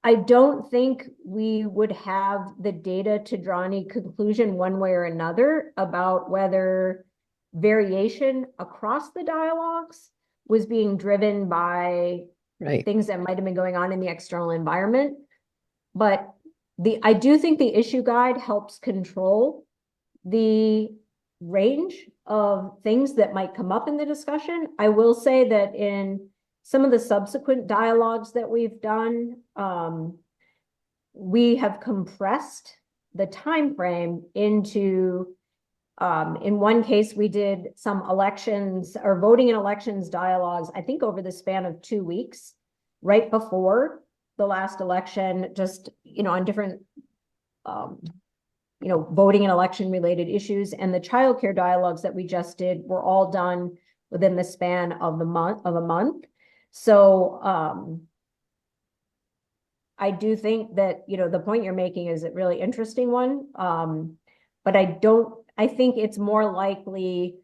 D: I don't think we would have the data to draw any conclusion one way or another about whether variation across the dialogues was being driven by
J: Right.
D: things that might have been going on in the external environment. But I do think the issue guide helps control the range of things that might come up in the discussion. I will say that in some of the subsequent dialogues that we've done, we have compressed the time frame into, in one case, we did some elections or voting in elections dialogues, I think over the span of 2 weeks, right before the last election, just, on different, voting and election related issues. And the childcare dialogues that we just did were all done within the span of a month. So I do think that, the point you're making is a really interesting one. But I think it's more likely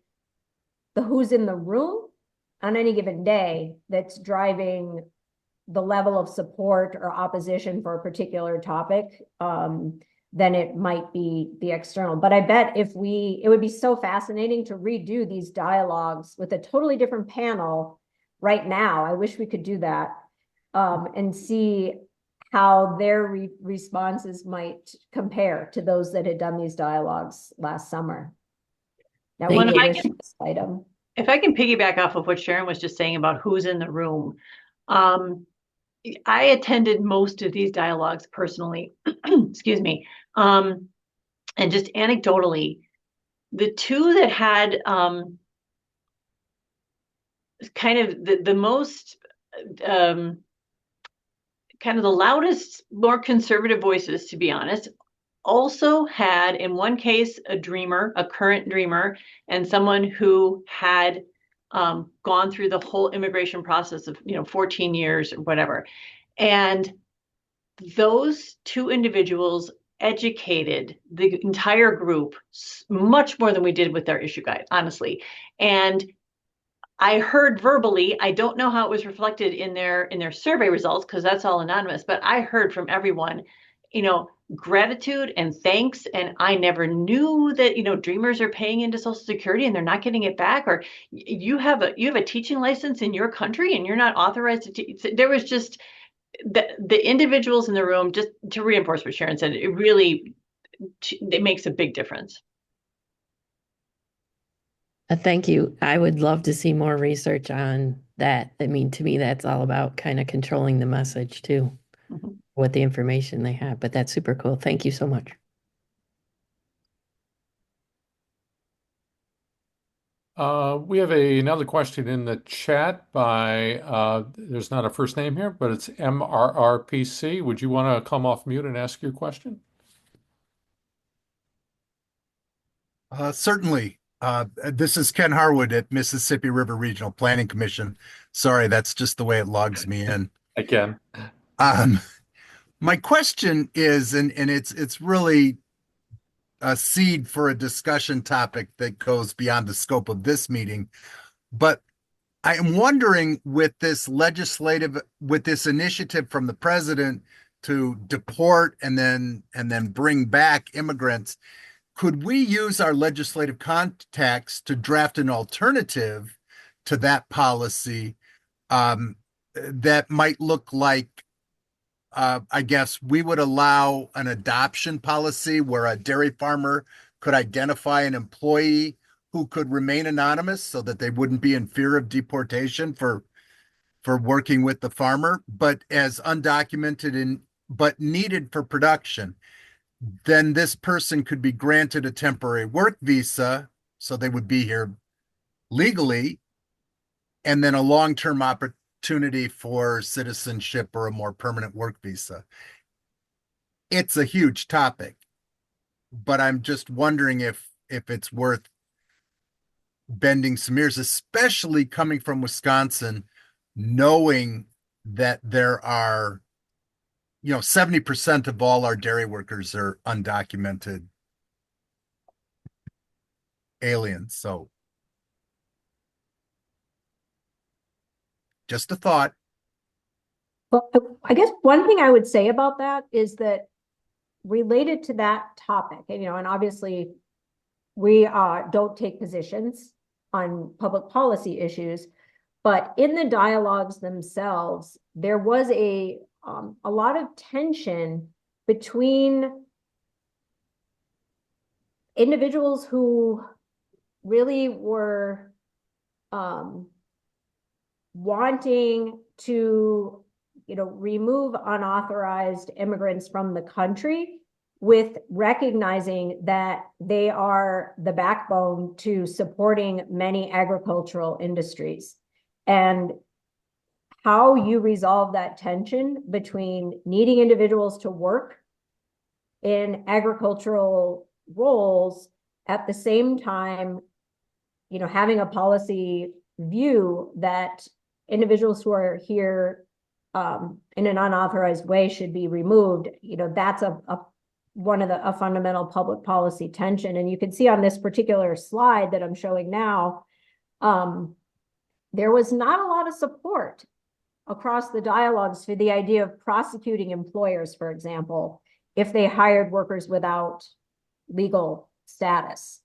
D: the who's in the room on any given day that's driving the level of support or opposition for a particular topic, then it might be the external. But I bet it would be so fascinating to redo these dialogues with a totally different panel right now. I wish we could do that, and see how their responses might compare to those that had done these dialogues last summer. That would be a wish list item.
E: If I can piggyback off of what Sharon was just saying about who's in the room. I attended most of these dialogues personally, excuse me. And just anecdotally, the two that had kind of the most kind of the loudest, more conservative voices, to be honest, also had, in one case, a current dreamer, and someone who had gone through the whole immigration process of 14 years or whatever. And those two individuals educated the entire group much more than we did with their issue guide, honestly. And I heard verbally, I don't know how it was reflected in their survey results, because that's all anonymous, but I heard from everyone, gratitude and thanks. And I never knew that, dreamers are paying into Social Security and they're not getting it back, or you have a teaching license in your country and you're not authorized to teach. There was just the individuals in the room, just to reinforce what Sharon said, it makes a big difference.
J: Thank you. I would love to see more research on that. I mean, to me, that's all about kind of controlling the message too, what the information they have, but that's super cool. Thank you so much.
B: We have another question in the chat by, there's not a first name here, but it's MRRPC. Would you want to come off mute and ask your question?
I: Certainly. This is Ken Harwood at Mississippi River Regional Planning Commission. Sorry, that's just the way it logs me in.
B: Again.
I: My question is, and it's really a seed for a discussion topic that goes beyond the scope of this meeting, but I am wondering, with this initiative from the president to deport and then bring back immigrants, could we use our legislative contacts to draft an alternative to that policy that might look like, I guess we would allow an adoption policy where a dairy farmer could identify an employee who could remain anonymous so that they wouldn't be in fear of deportation for working with the farmer, but as undocumented but needed for production. Then this person could be granted a temporary work visa, so they would be here legally, and then a long-term opportunity for citizenship or a more permanent work visa. It's a huge topic, but I'm just wondering if it's worth bending some ears, especially coming from Wisconsin, knowing that there are, 70% of all our dairy workers are undocumented aliens. So just a thought.
D: Well, I guess one thing I would say about that is that related to that topic, and obviously we don't take positions on public policy issues, but in the dialogues themselves, there was a lot of tension between individuals who really were wanting to remove unauthorized immigrants from the country, with recognizing that they are the backbone to supporting many agricultural industries. And how you resolve that tension between needing individuals to work in agricultural roles at the same time, having a policy view that individuals who are here in an unauthorized way should be removed, that's a fundamental public policy tension. And you can see on this particular slide that I'm showing now, there was not a lot of support across the dialogues for the idea of prosecuting employers, for example, if they hired workers without legal status.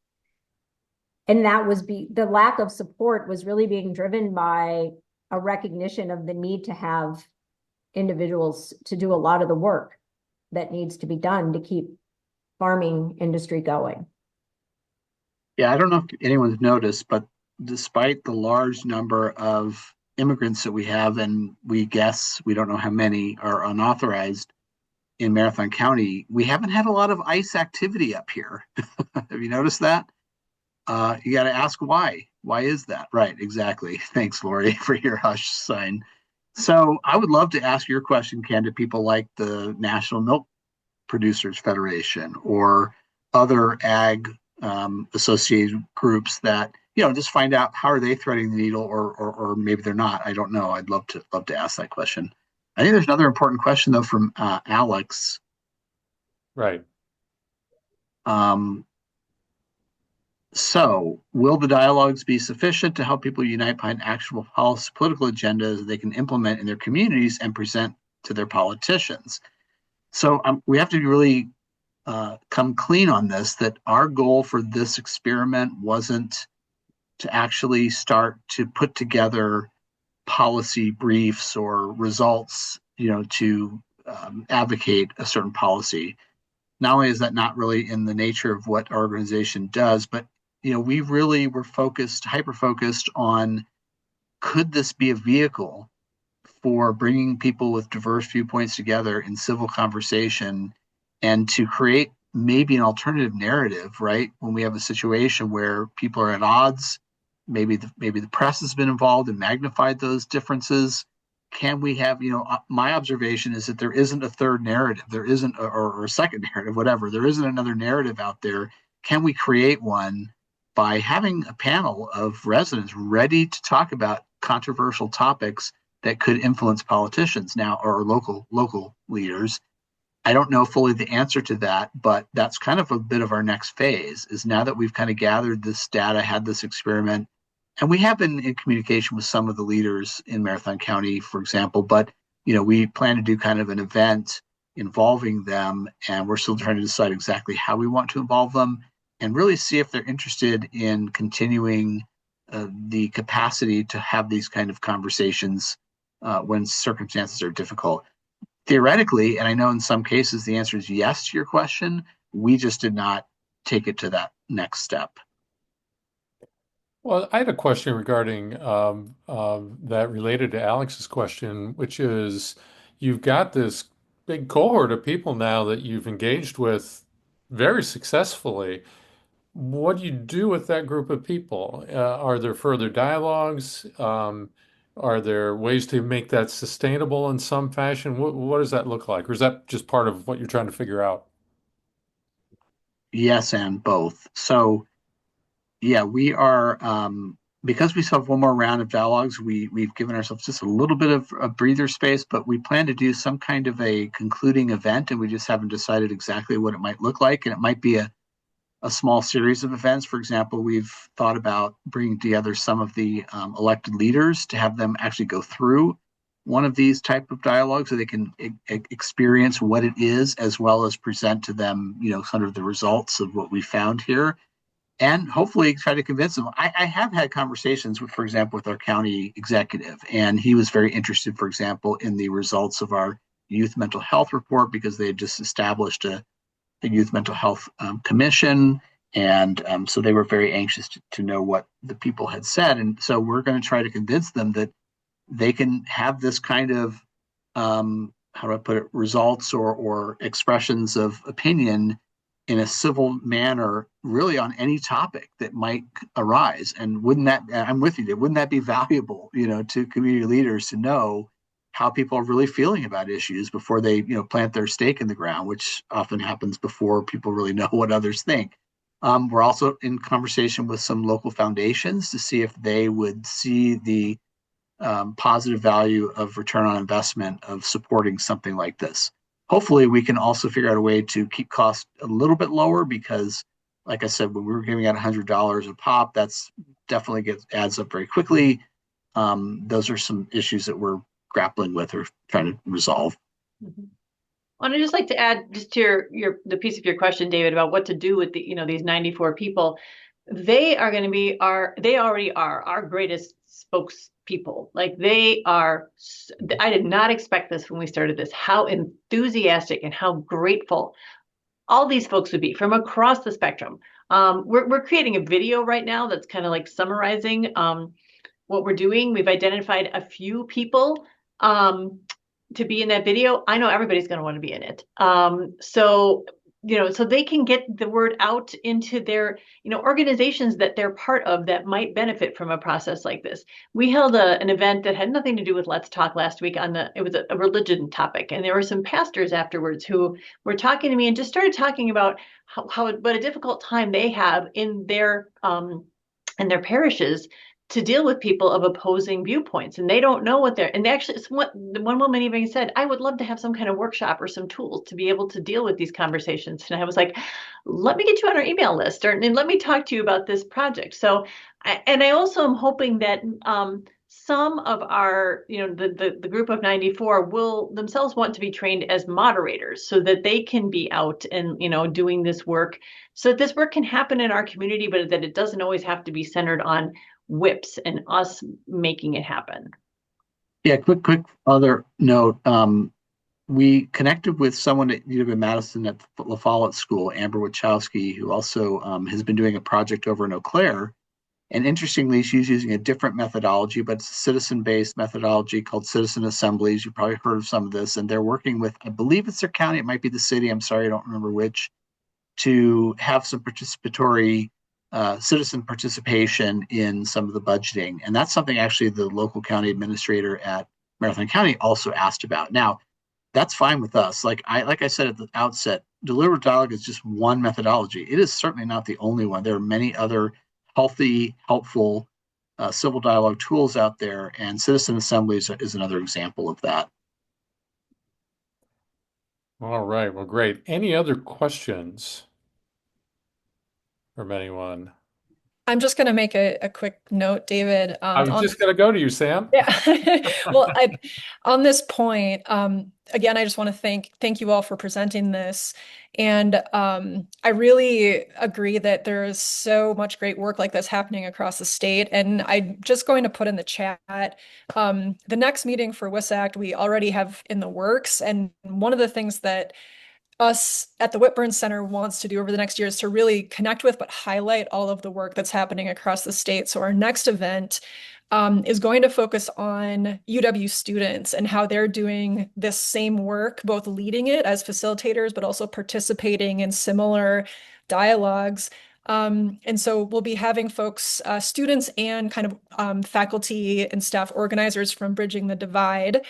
D: And that was the lack of support was really being driven by a recognition of the need to have individuals to do a lot of the work that needs to be done to keep farming industry going.
A: Yeah, I don't know if anyone's noticed, but despite the large number of immigrants that we have, and we guess we don't know how many are unauthorized in Marathon County, we haven't had a lot of ICE activity up here. Have you noticed that? You got to ask why. Why is that? Right, exactly. Thanks, Lori, for your hush sign. So I would love to ask your question, Ken, to people like the National Milk Producers Federation or other ag associated groups that, just find out how are they threading the needle, or maybe they're not. I don't know. I'd love to ask that question. I think there's another important question though from Alex.
B: Right.
A: So, will the dialogues be sufficient to help people unite behind actual political agendas they can implement in their communities and present to their politicians? So, we have to really come clean on this, that our goal for this experiment wasn't to actually start to put together policy briefs or results, to advocate a certain policy. Not only is that not really in the nature of what our organization does, but we really were hyper-focused on, could this be a vehicle for bringing people with diverse viewpoints together in civil conversation and to create maybe an alternative narrative, right? When we have a situation where people are at odds, maybe the press has been involved and magnified those differences. Can we have, my observation is that there isn't a third narrative, there isn't, or a second narrative, whatever, there isn't another narrative out there. Can we create one by having a panel of residents ready to talk about controversial topics that could influence politicians now, or local leaders? I don't know fully the answer to that, but that's kind of a bit of our next phase, is now that we've kind of gathered this data, had this experiment, and we have been in communication with some of the leaders in Marathon County, for example, but we plan to do kind of an event involving them, and we're still trying to decide exactly how we want to involve them and really see if they're interested in continuing the capacity to have these kind of conversations when circumstances are difficult. Theoretically, and I know in some cases the answer is yes to your question, we just did not take it to that next step.
B: Well, I had a question regarding that related to Alex's question, which is, you've got this big cohort of people now that you've engaged with very successfully. what do you do with that group of people? Are there further dialogues? Are there ways to make that sustainable in some fashion? What does that look like? Or is that just part of what you're trying to figure out?
A: Yes, and both. So yeah, we are because we still have one more round of dialogues, we've given ourselves just a little bit of a breather space, but we plan to do some kind of a concluding event, and we just haven't decided exactly what it might look like. And it might be a small series of events. For example, we've thought about bringing together some of the elected leaders to have them actually go through one of these type of dialogues so they can experience what it is, as well as present to them, sort of the results of what we found here, and hopefully try to convince them. I have had conversations with, for example, with our county executive, and he was very interested, for example, in the results of our youth mental health report, because they had just established a youth mental health commission. And so they were very anxious to know what the people had said. And so we're going to try to convince them that they can have this kind of, how do I put it, results or expressions of opinion in a civil manner, really on any topic that might arise. And I'm with you, wouldn't that be valuable, to community leaders to know how people are really feeling about issues before they, plant their stake in the ground, which often happens before people really know what others think. We're also in conversation with some local foundations to see if they would see the positive value of return on investment of supporting something like this. Hopefully, we can also figure out a way to keep costs a little bit lower, because, like I said, when we were giving out $100 a pop, that's definitely adds up very quickly. Those are some issues that we're grappling with or trying to resolve.
E: Mm-hmm. I'd just like to add just to the piece of your question, David, about what to do with these 94 people. They already are our greatest spokespeople. Like they are. I did not expect this when we started this, how enthusiastic and how grateful all these folks would be from across the spectrum. We're creating a video right now that's kind of like summarizing what we're doing. We've identified a few people to be in that video. I know everybody's going to want to be in it. So they can get the word out into their, organizations that they're part of that might benefit from a process like this. We held an event that had nothing to do with Let's Talk last week it was a religion topic. And there were some pastors afterwards who were talking to me and just started talking about what a difficult time they have in their parishes to deal with people of opposing viewpoints, and they don't know what and actually, one woman even said, I would love to have some kind of workshop or some tools to be able to deal with these conversations. And I was like, let me get you on our email list, and let me talk to you about this project. So, I also am hoping that some of our, the group of 94 will themselves want to be trained as moderators so that they can be out and, doing this work, so that this work can happen in our community, but that it doesn't always have to be centered on whips and us making it happen.
A: Yeah, quick other note. We connected with someone at UW-Madison at La Follette School, Amber Wachowski, who also has been doing a project over in Eau Claire. And interestingly, she's using a different methodology, but it's a citizen-based methodology called citizen assemblies. You've probably heard of some of this. And they're working with, I believe it's their county, it might be the city, I'm sorry, I don't remember which, to have some participatory citizen participation in some of the budgeting. And that's something actually the local county administrator at Marathon County also asked about. Now, that's fine with us. Like I said at the outset, deliberative dialogue is just one methodology. It is certainly not the only one. There are many other healthy, helpful civil dialogue tools out there, and citizen assemblies is another example of that.
B: All right. Well, great. Any other questions from anyone?
C: I'm just going to make a quick note, David.
B: I was just going to go to you, Sam.
C: Yeah. Well, on this point, again, I just want to thank you all for presenting this. And I really agree that there is so much great work like this happening across the state. And I'm just going to put in the chat, the next meeting for WisACT, we already have in the works. And one of the things that us at the Whitburn Center wants to do over the next year is to really connect with but highlight all of the work that's happening across the state. So our next event is going to focus on UW students and how they're doing this same work, both leading it as facilitators, but also participating in similar dialogues And so we'll be having folks, students and kind of faculty and staff organizers from Bridging the Divide,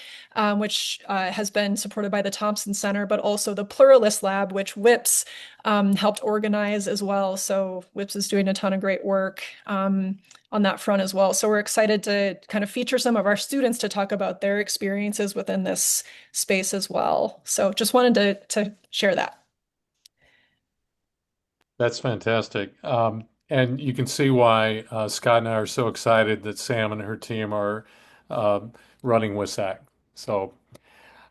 C: which has been supported by the Thompson Center, but also the Pluralist Lab, which WIPS helped organize as well. So WIPS is doing a ton of great work on that front as well. So we're excited to kind of feature some of our students to talk about their experiences within this space as well. So just wanted to share that.
B: That's fantastic. And you can see why Scott and I are so excited that Sam and her team are running WisACT. So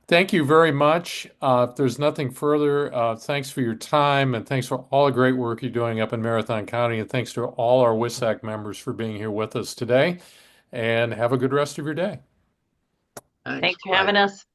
B: thank you very much. If there's nothing further, thanks for your time and thanks for all the great work you're doing up in Marathon County. And thanks to all our WisACT members for being here with us today. And have a good rest of your day.
E: Thanks for having us.